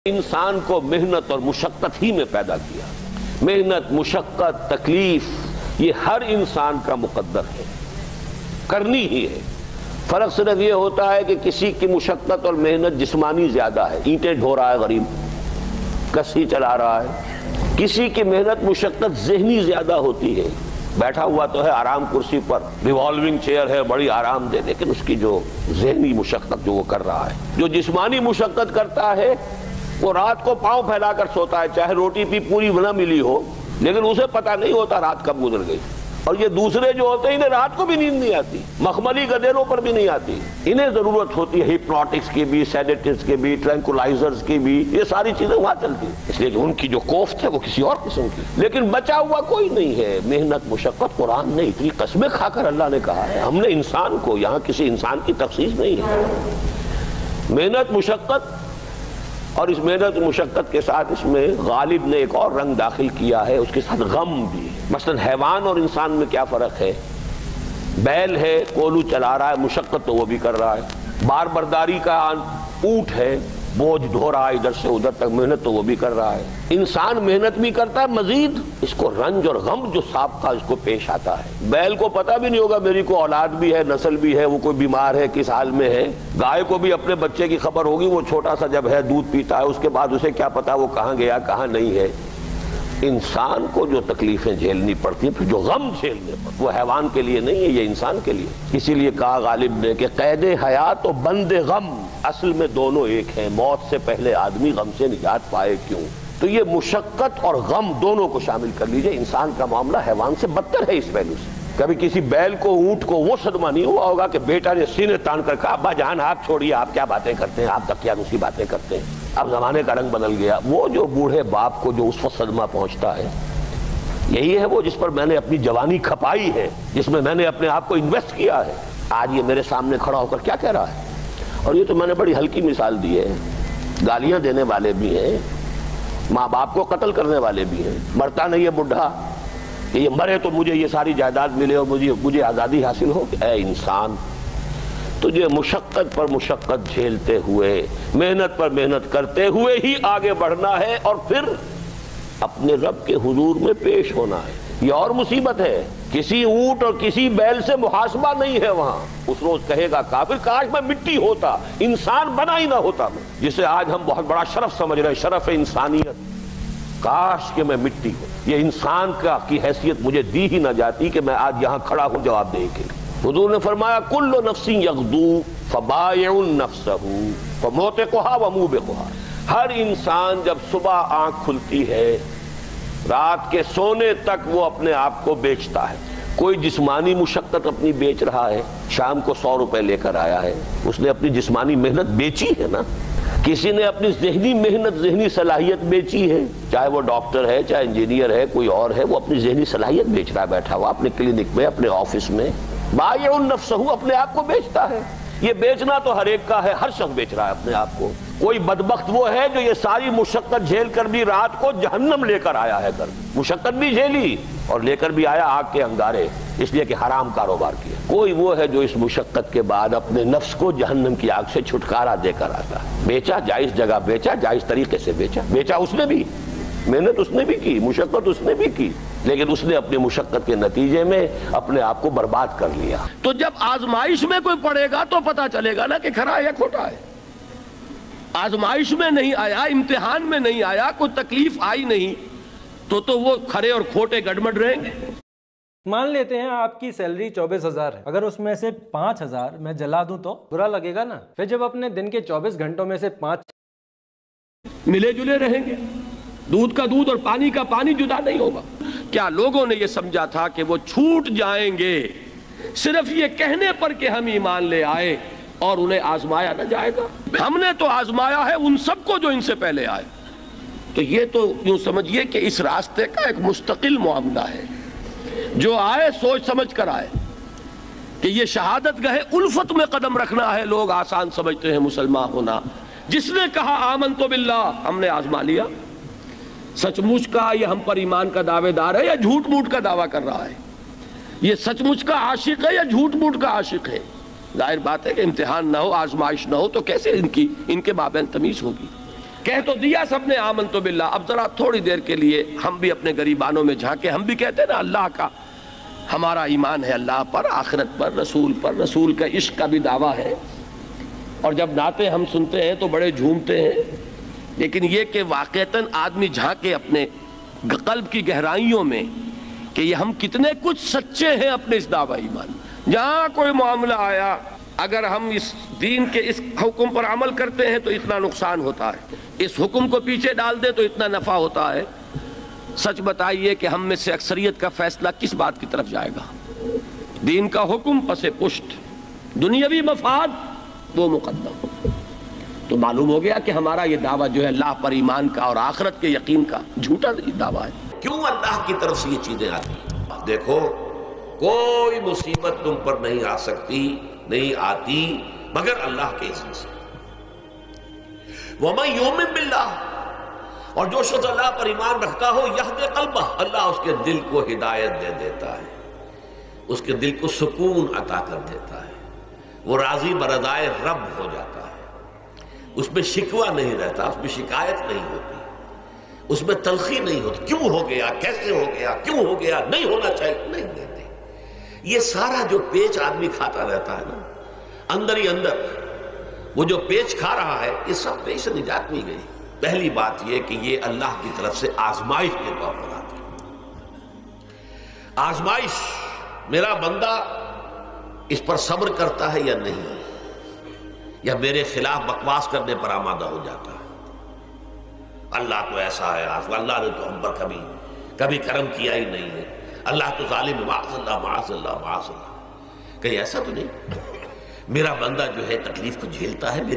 انسان کو محنت اور مشقت ہی میں پیدا کیا۔ محنت، مشقت، تکلیف یہ ہر انسان کا مقدر ہے، کرنی ہی ہے۔ فرق صرف یہ ہوتا ہے کہ کسی کی مشقت اور محنت جسمانی زیادہ ہے، اینٹیں ڈھو رہا ہے غریب، کسی چلا رہا ہے۔ کسی کی محنت مشقت ذہنی زیادہ ہوتی ہے، بیٹھا ہوا تو ہے آرام کرسی پر، ریوالونگ چیئر ہے بڑی آرام دہ، لیکن اس کی جو ذہنی مشقت جو وہ کر رہا ہے، جو جسمانی مشقت کرتا ہے وہ رات کو پاؤں پھیلا کر سوتا ہے، چاہے روٹی بھی پوری نہ ملی ہو، لیکن اسے پتہ نہیں ہوتا رات کب گزر گئی۔ اور یہ دوسرے جو ہوتے ہیں انہیں رات کو بھی نیند نہیں آتی، مخملی گدیروں پر بھی نہیں آتی، انہیں ضرورت ہوتی ہے ہپنوٹکس کی بھی، سیڈیٹیوز کی بھی، ٹرینکولائزرز کی بھی، یہ ساری چیزیں وہاں چلتی ہیں، اس لیے کہ ان کی جو کوفت ہے وہ کسی اور قسم کی۔ لیکن بچا ہوا کوئی نہیں ہے۔ محنت، مشقت، قرآن نے اتنی قسمیں کھا کر اللہ نے کہا ہے، ہم نے انسان کو، یہاں کسی انسان کی تخصیص نہیں ہے۔ محنت، مشقت، اور اس محنت مشقت کے ساتھ اس میں غالب نے ایک اور رنگ داخل کیا ہے، اس کے ساتھ غم بھی۔ مثلا حیوان اور انسان میں کیا فرق ہے؟ بیل ہے، کولو چلا رہا ہے، مشقت تو وہ بھی کر رہا ہے۔ بار برداری کا اونٹ ہے، بوجھ ڈھو رہا ہے ادھر سے ادھر تک، محنت تو وہ بھی کر رہا ہے۔ انسان محنت بھی کرتا ہے، مزید اس کو رنج اور غم جو سابقہ اس کو پیش آتا ہے۔ بیل کو پتہ بھی نہیں ہوگا میری کو اولاد بھی ہے، نسل بھی ہے، وہ کوئی بیمار ہے، کس حال میں ہے۔ گائے کو بھی اپنے بچے کی خبر ہوگی، وہ چھوٹا سا جب ہے دودھ پیتا ہے، اس کے بعد اسے کیا پتا وہ کہاں گیا کہاں نہیں ہے۔ انسان کو جو تکلیفیں جھیلنی پڑتی ہیں، پھر جو غم جھیلنے پڑتے، وہ حیوان کے لیے نہیں ہے، یہ انسان کے لیے۔ اسی لیے کہا غالب نے کہ قید حیات و بند غم اصل میں دونوں ایک ہیں، موت سے پہلے آدمی غم سے نجات پائے کیوں؟ تو یہ مشقت اور غم دونوں کو شامل کر لیجئے۔ انسان کا معاملہ حیوان سے بدتر ہے اس پہلو سے۔ کبھی کسی بیل کو، اونٹ کو وہ صدمہ نہیں ہوا ہوگا کہ بیٹا نے سینے تان کر کہا ابا جان آپ چھوڑیے، آپ کیا باتیں کرتے ہیں، آپ دقیانوسی باتیں کرتے ہیں، اب زمانے کا رنگ بدل گیا۔ وہ جو بوڑھے باپ کو جو اس وقت صدمہ پہنچتا ہے، یہی ہے وہ جس پر میں نے اپنی جوانی کھپائی ہے، جس میں میں نے اپنے آپ کو انویسٹ کیا ہے۔ آج یہ میرے سامنے کھڑا ہو کر کیا کہہ رہا ہے؟ اور یہ تو میں نے بڑی ہلکی مثال دی ہے، گالیاں دینے والے بھی ہیں، ماں باپ کو قتل کرنے والے بھی ہیں، مرتا نہیں ہے بڈھا کہ یہ مرے تو مجھے یہ ساری جائیداد ملے اور مجھے آزادی حاصل ہو۔ اے انسان، تجھے مشقت پر مشقت جھیلتے ہوئے، محنت پر محنت کرتے ہوئے ہی آگے بڑھنا ہے، اور پھر اپنے رب کے حضور میں پیش ہونا ہے۔ یہ اور مصیبت ہے، کسی اونٹ اور کسی بیل سے محاسبہ نہیں ہے وہاں۔ اس روز کہے گا کافر کاش میں مٹی ہوتا، انسان بنا ہی نہ ہوتا میں، جسے آج ہم بہت بڑا شرف سمجھ رہے ہیں، شرف انسانیت۔ کاش کہ میں مٹی ہوں، یہ انسان کی حیثیت مجھے دی ہی نہ جاتی کہ میں آج یہاں کھڑا ہوں جواب دے کے۔ حضور نے فرمایا کل نفس یغدو فبائع نفسہ فموتقھا وموبقھا۔ ہر انسان جب صبح آنکھ کھلتی ہے، رات کے سونے تک وہ اپنے آپ کو بیچتا ہے۔ کوئی جسمانی مشقت اپنی بیچ رہا ہے، شام کو 100 روپے لے کر آیا ہے، اس نے اپنی جسمانی محنت بیچی ہے نا۔ کسی نے اپنی ذہنی محنت، ذہنی صلاحیت بیچی ہے، چاہے وہ ڈاکٹر ہے، چاہے انجینئر ہے، کوئی اور ہے، وہ اپنی ذہنی صلاحیت بیچ رہا ہے بیٹھا ہوا اپنے کلینک میں، اپنے آفس میں۔ بائع نفسہ، اپنے آپ کو بیچتا ہے۔ یہ بیچنا تو ہر ایک کا ہے، ہر شخص بیچ رہا ہے اپنے آپ کو۔ کوئی بدبخت وہ ہے جو یہ ساری مشقت جھیل کر بھی رات کو جہنم لے کر آیا ہے، گھر مشقت بھی جھیلی اور لے کر بھی آیا آگ کے انگارے، اس لیے کہ حرام کاروبار کیا۔ کوئی وہ ہے جو اس مشقت کے بعد اپنے نفس کو جہنم کی آگ سے چھٹکارا دے کر آتا ہے۔ بیچا، جائز جگہ بیچا، جائز طریقے سے بیچا اس نے بھی، محنت اس نے بھی کی، مشقت اس نے بھی کی، لیکن اس نے اپنی مشقت کے نتیجے میں اپنے آپ کو برباد کر لیا۔ تو جب آزمائش میں کوئی پڑے گا تو پتا چلے گا نا کہ کھرا ہے یا کھوٹا ہے۔ آزمائش میں نہیں آیا، امتحان میں نہیں آیا، کوئی تکلیف آئی نہیں، تو وہ کھرے اور کھوٹے گڑمڑ رہیں گے۔ مان لیتے ہیں آپ کی سیلری 24,000 ہے، اگر اس میں سے 5,000 میں جلا دوں تو برا لگے گا نا؟ پھر جب اپنے دن کے 24 گھنٹوں میں سے 5 ملے جلے رہیں گے، دودھ کا دودھ اور پانی کا پانی جدا نہیں ہوگا۔ کیا لوگوں نے یہ سمجھا تھا کہ وہ چھوٹ جائیں گے صرف یہ کہنے پر کہ ہم ایمان لے آئے اور انہیں آزمایا نہ جائے گا؟ ہم نے تو آزمایا ہے ان سب کو جو ان سے پہلے آئے۔ تو یہ تو یوں سمجھیے کہ اس راستے کا ایک مستقل معاملہ ہے، جو آئے سوچ سمجھ کر آئے کہ یہ شہادت گاہ الفت میں قدم رکھنا ہے۔ لوگ آسان سمجھتے ہیں مسلمان ہونا۔ جس نے کہا آمنت باللہ، ہم نے آزما لیا، سچ مچ کا یہ ہم پر ایمان کا دعوے دار ہے یا جھوٹ موٹ کا دعویٰ کر رہا ہے؟ یہ سچ مچ کا عاشق ہے یا جھوٹ موٹ کا عاشق ہے؟ ظاہر بات ہے کہ امتحان نہ ہو، آزمائش نہ ہو تو کیسے ان کے مابین تمیز ہوگی؟ کہہ تو دیا سب نے آمنت باللہ، اب ذرا تھوڑی دیر کے لیے ہم بھی اپنے گریبانوں میں جھانکے، ہم بھی کہتے ہیں نا اللہ کا ہمارا ایمان ہے، اللہ پر، آخرت پر، رسول کا عشق کا بھی دعویٰ ہے، اور جب نعتیں ہم سنتے ہیں تو بڑے جھومتے ہیں، لیکن یہ کہ واقعتاً آدمی جھانکے اپنے قلب کی گہرائیوں میں کہ یہ ہم کتنے کچھ سچے ہیں اپنے اس دعویٰ ایمان، جہاں کوئی معاملہ آیا اگر ہم اس دین کے اس حکم پر عمل کرتے ہیں تو اتنا نقصان ہوتا ہے، اس حکم کو پیچھے ڈال دیں تو اتنا نفع ہوتا ہے۔ سچ بتائیے کہ ہم میں سے اکثریت کا فیصلہ کس بات کی طرف جائے گا؟ دین کا حکم پس پشت، دنیاوی مفاد وہ مقدم۔ تو معلوم ہو گیا کہ ہمارا یہ دعویٰ جو ہے اللہ پر ایمان کا اور آخرت کے یقین کا جھوٹا دعویٰ ہے۔ کیوں اللہ کی طرف سے یہ چیزیں آتی ہیں؟ دیکھو، کوئی مصیبت تم پر نہیں آ سکتی، نہیں آتی مگر اللہ کے اذن سے۔ وَمَن يُؤْمِن بِاللَّهِ، اور جو شخص اللہ پر ایمان رکھتا ہو، یہد قلبہ، اللہ اس کے دل کو ہدایت دے دیتا ہے، اس کے دل کو سکون عطا کر دیتا ہے، وہ راضی برضائے رب ہو جاتا ہے، اس میں شکوہ نہیں رہتا، اس میں شکایت نہیں ہوتی، اس میں تلخی نہیں ہوتی، کیوں ہو گیا، کیسے ہو گیا، کیوں ہو گیا، نہیں ہونا چاہیے، نہیں دیتے۔ یہ سارا جو پیچ آدمی کھاتا رہتا ہے نا، اندر ہی اندر وہ جو پیچ کھا رہا ہے، یہ سب پیچ سے نجات مل گئی۔ پہلی بات یہ کہ یہ اللہ کی طرف سے آزمائش کے طور پر آتی ہے۔ آزمائش، میرا بندہ اس پر صبر کرتا ہے یا نہیں، یا میرے خلاف بکواس کرنے پر آمادہ ہو جاتا ہے۔ اللہ تو ایسا ہے، اللہ نے تو ہم پر کبھی کرم کیا ہی نہیں ہے، اللہ تو ظالم ہے، معاذ اللہ معاذ اللہ معاذ اللہ۔ کہیں ایسا تو نہیں، میرا بندہ جو ہے تکلیف کو جھیلتا ہے، میرے